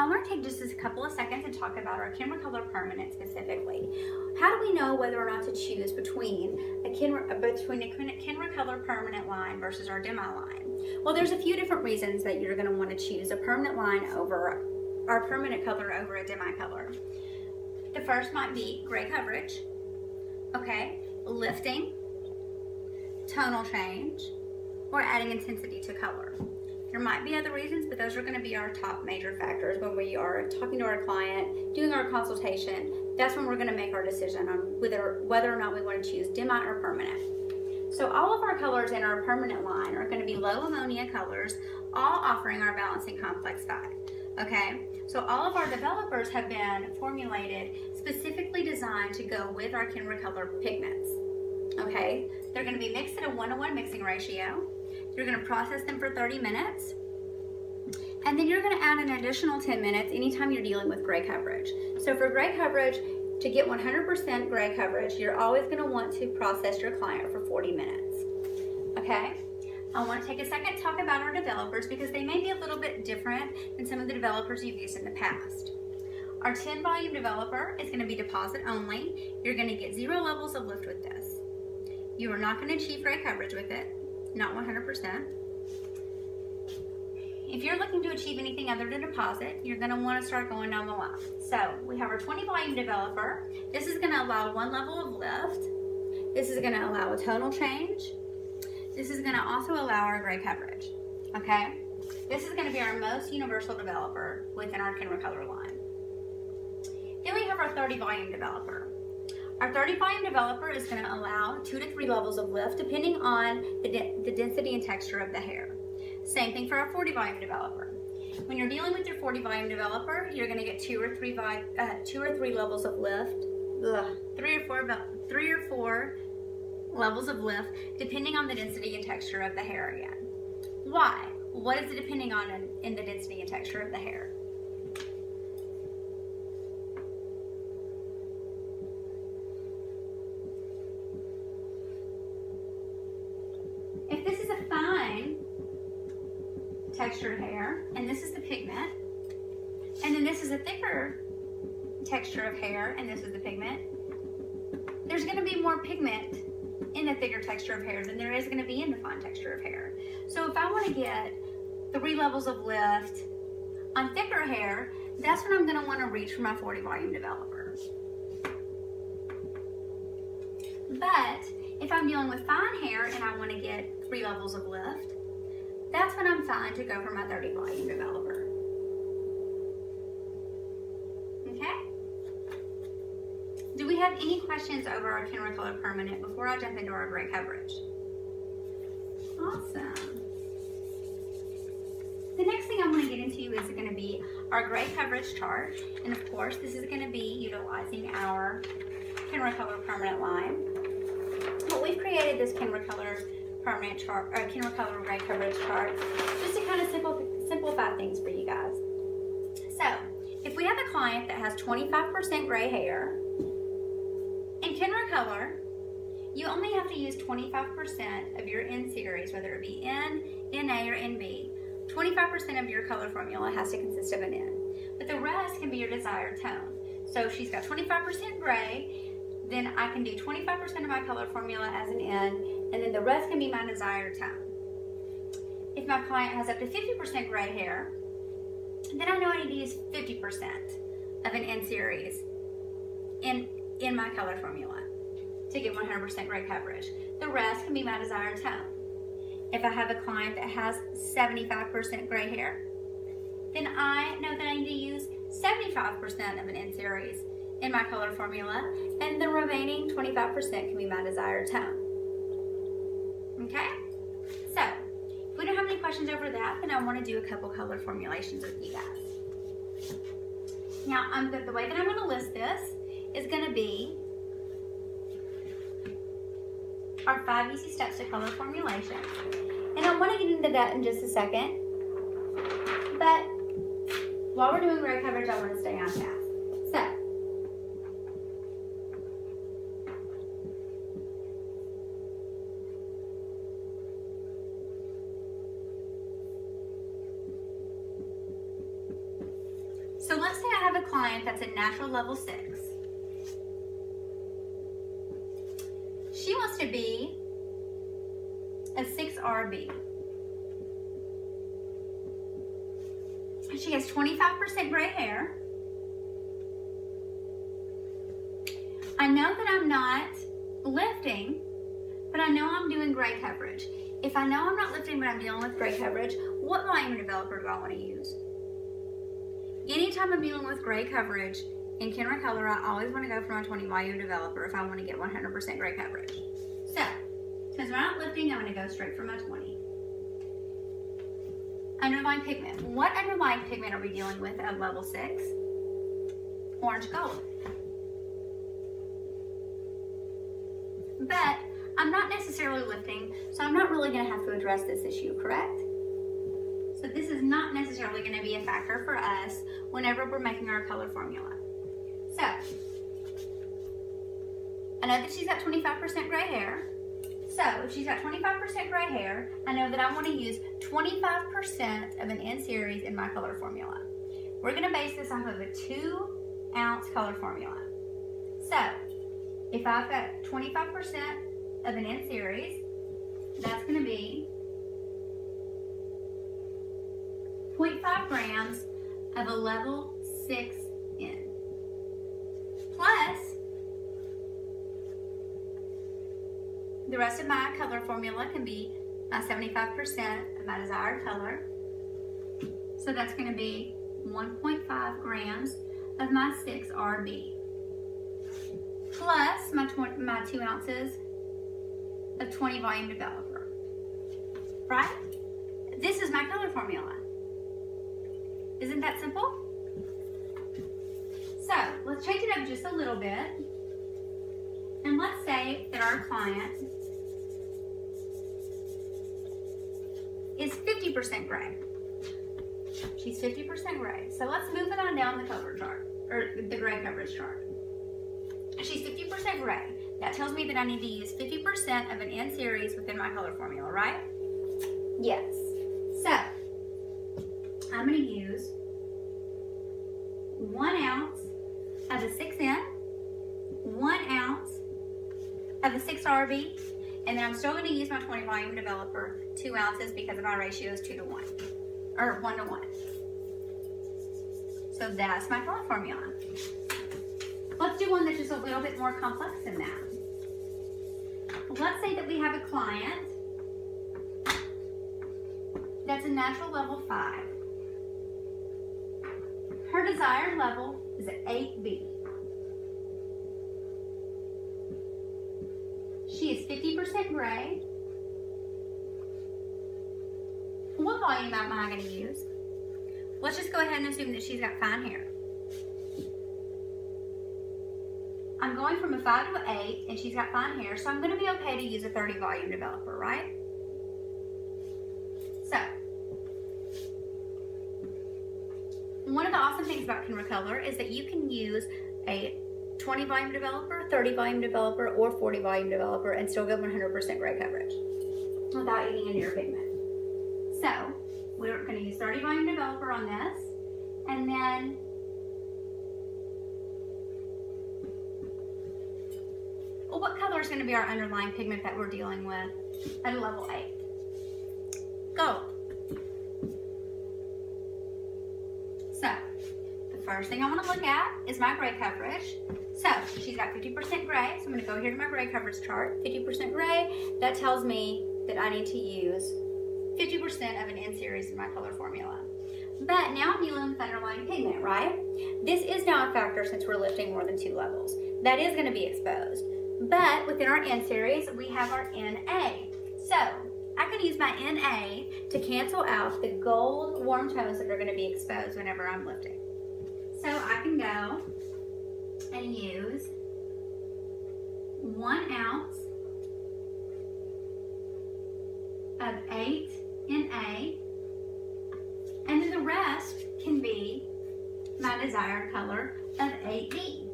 I want to take just a couple of seconds and talk about our Kenra Color Permanent specifically. How do we know whether or not to choose between a Kenra Color Permanent line versus our demi line? Well, there's a few different reasons that you're going to want to choose a permanent line over our permanent color over a demi color. The first might be gray coverage, okay, lifting, tonal change, or adding intensity to color. There might be other reasons, but those are going to be our top major factors when we are talking to our client, doing our consultation. That's when we're going to make our decision on whether or not we want to choose demi or permanent. So all of our colors in our permanent line are going to be low ammonia colors, all offering our balancing complex 5. Okay, so all of our developers have been formulated specifically designed to go with our Kenra Color pigments. Okay, they're going to be mixed at a 1:1 mixing ratio. You're going to process them for 30 minutes, and then you're going to add an additional 10 minutes anytime you're dealing with gray coverage. So for gray coverage, to get 100% gray coverage, you're always going to want to process your client for 40 minutes. Okay, I want to take a second to talk about our developers because they may be a little bit different than some of the developers you've used in the past. Our 10 volume developer is going to be deposit only. You're going to get 0 levels of lift with this. You are not going to achieve gray coverage with it. Not 100%. If you're looking to achieve anything other than deposit, you're going to want to start going down the line. So we have our 20 volume developer. This is going to allow 1 level of lift. This is going to allow a tonal change. This is going to also allow our gray coverage. Okay? This is going to be our most universal developer within our Kenra Color line. Then we have our 30 volume developer. Our 30 volume developer is going to allow 2 to 3 levels of lift depending on the density and texture of the hair. Same thing for our 40 volume developer. When you're dealing with your 40 volume developer, you're going to get 2 or 3 levels of lift, 3 or 4 levels of lift depending on the density and texture of the hair again. Why? What is it depending on in the density and texture of the hair? If this is a fine textured hair, and this is the pigment, and then this is a thicker texture of hair, and this is the pigment, there's going to be more pigment in the thicker texture of hair than there is going to be in the fine texture of hair. So if I want to get 3 levels of lift on thicker hair, that's when I'm going to want to reach for my 40 volume developer. But if I'm dealing with fine hair and I want to get 3 levels of lift, that's when I'm fine to go for my 30 volume developer. Okay? Do we have any questions over our Kenra Color Permanent before I jump into our gray coverage? Awesome. The next thing I'm going to get into is going to be our gray coverage chart. And of course, this is going to be utilizing our Kenra Color Permanent line. But we've created this Kenra Color Permanent chart, or Kenra Color Gray Coverage chart, just to kind of simplify things for you guys. So, if we have a client that has 25% gray hair, in Kenra Color, you only have to use 25% of your N series, whether it be N, NA, or NB. 25% of your color formula has to consist of an N, but the rest can be your desired tone. So if she's got 25% gray, then I can do 25% of my color formula as an N, and then the rest can be my desired tone. If my client has up to 50% gray hair, then I know I need to use 50% of an N series in my color formula to get 100% gray coverage. The rest can be my desired tone. If I have a client that has 75% gray hair, then I know that I need to use 75% of an N series in my color formula, and the remaining 25% can be my desired tone. Okay? So, if we don't have any questions over that, then I want to do a couple color formulations with you guys. Now, the way that I'm going to list this is going to be our 5 easy steps to color formulation. And I want to get into that in just a second, but while we're doing gray coverage, I want to stay on task. So, So let's say I have a client that's a natural level 6. She wants to be a 6RB. She has 25% gray hair. I know that I'm not lifting, but I know I'm doing gray coverage. If I know I'm not lifting, but I'm dealing with gray coverage, what volume developer do I want to use? Anytime I'm dealing with gray coverage in Kenra Color, I always want to go for my 20 volume developer if I want to get 100% gray coverage. So, because I'm not lifting, I'm going to go straight for my 20. Underlying pigment. What underlying pigment are we dealing with at level 6? Orange gold. But I'm not necessarily lifting, so I'm not really going to have to address this issue, correct? So this is not necessarily going to be a factor for us whenever we're making our color formula. So, I know that she's got 25% gray hair. So, if she's got 25% gray hair, I know that I want to use 25% of an N series in my color formula. We're going to base this off of a 2-ounce color formula. So, if I've got 25% of an N series, that's going to be 0.5 grams of a level 6 N. Plus, the rest of my color formula can be my 75% of my desired color. So that's going to be 1.5 grams of my 6RB. Plus my 2 ounces of 20 volume developer. Right? This is my color formula. Isn't that simple? So let's change it up just a little bit. And let's say that our client is 50% gray. She's 50% gray. So let's move it on down the color chart, or the gray coverage chart. She's 50% gray. That tells me that I need to use 50% of an N series within my color formula, right? Yes. So, I'm going to use 1 ounce of a 6N, 1 ounce of a 6RB, and then I'm still going to use my 20 volume developer, 2 ounces, because my ratio is 2 to 1, or 1 to 1. So that's my color formula. Let's do one that's just a little bit more complex than that. Let's say that we have a client that's a natural level 5. Her desired level is at 8B. She is 50% gray. What volume am I going to use? Let's just go ahead and assume that she's got fine hair. I'm going from a 5 to an 8, and she's got fine hair, so I'm going to be okay to use a 30 volume developer, right? So, one of the awesome things about Kenra Color is that you can use a 20 volume developer, 30 volume developer, or 40 volume developer and still get 100% gray coverage without eating into your pigment. So, we're going to use 30 volume developer on this, and then what color is going to be our underlying pigment that we're dealing with at a level 8? Gold. So, the first thing I want to look at is my gray coverage. So, she's got 50% gray, so I'm going to go here to my gray coverage chart. 50% gray, that tells me that I need to use 50% of an N series in my color formula. But now I'm dealing with underlying pigment, right? This is now a factor since we're lifting more than 2 levels. That is going to be exposed. But within our N series, we have our NA. So, I can use my NA to cancel out the gold warm tones that are going to be exposed whenever I'm lifting. So, I can go and use 1 ounce of 8 NA, and then the rest can be my desired color of 8B.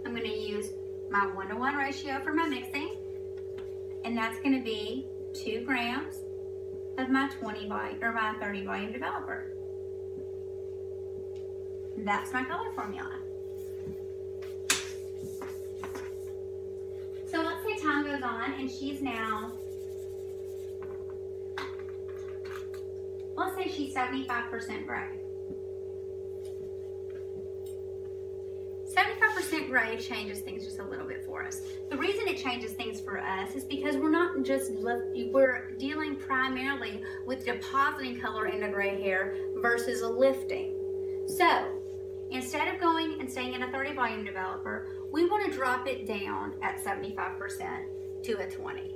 I'm going to use my 1-to-1 ratio for my mixing, and that's going to be 2 grams of my 20 volume or my 30 volume developer. that's my color formula. So let's say time goes on and she's now, let's say she's 75% gray. 75% gray changes things just a little bit for us. The reason it changes things for us is because we're dealing primarily with depositing color into gray hair versus lifting. So instead of going and staying in a 30 volume developer, we want to drop it down at 75% to a 20.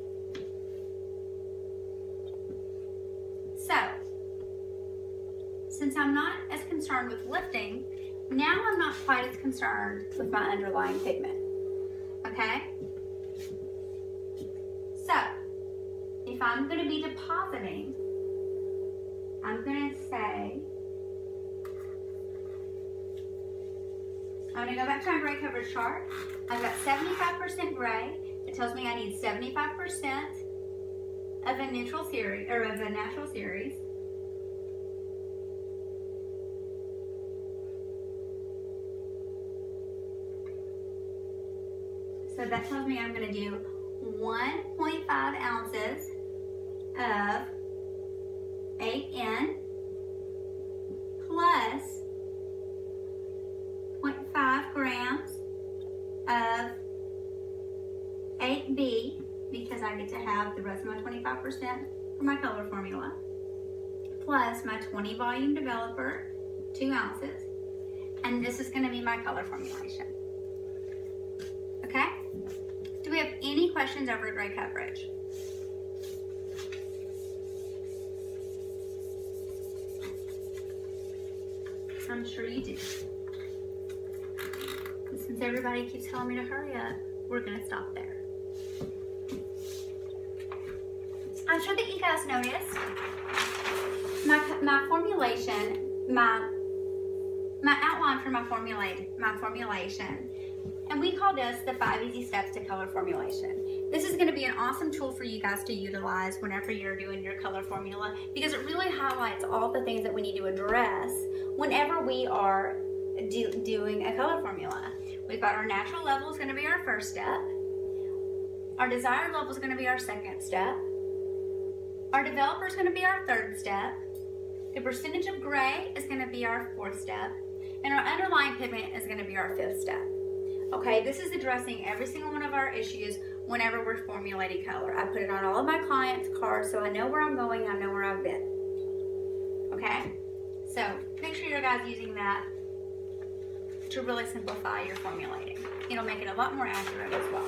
So since I'm not as concerned with lifting, now I'm not quite as concerned with my underlying pigment, okay? So, if I'm going to be depositing, I'm going to say, I'm going to go back to my gray coverage chart. I've got 75% gray. It tells me I need 75% of a neutral series, or of a natural series. So that tells me I'm going to do 1.5 ounces of 8N plus 0.5 grams of 8B, because I get to have the rest of my 25% for my color formula, plus my 20 volume developer, 2 ounces, and this is going to be my color formulation. Okay? Do we have any questions over gray coverage? I'm sure you do. And since everybody keeps telling me to hurry up, we're going to stop there. I'm sure that you guys noticed my formulation, my outline for my formulation. And we call this the 5 easy steps to color formulation. This is going to be an awesome tool for you guys to utilize whenever you're doing your color formula, because it really highlights all the things that we need to address whenever we are doing a color formula. We've got our natural level is going to be our first step. Our desired level is going to be our second step. Our developer is going to be our third step. The percentage of gray is going to be our fourth step. And our underlying pigment is going to be our fifth step. Okay, this is addressing every single one of our issues whenever we're formulating color. I put it on all of my clients' cards so I know where I'm going, I know where I've been. Okay, so make sure you guys using that to really simplify your formulating. It'll make it a lot more accurate as well.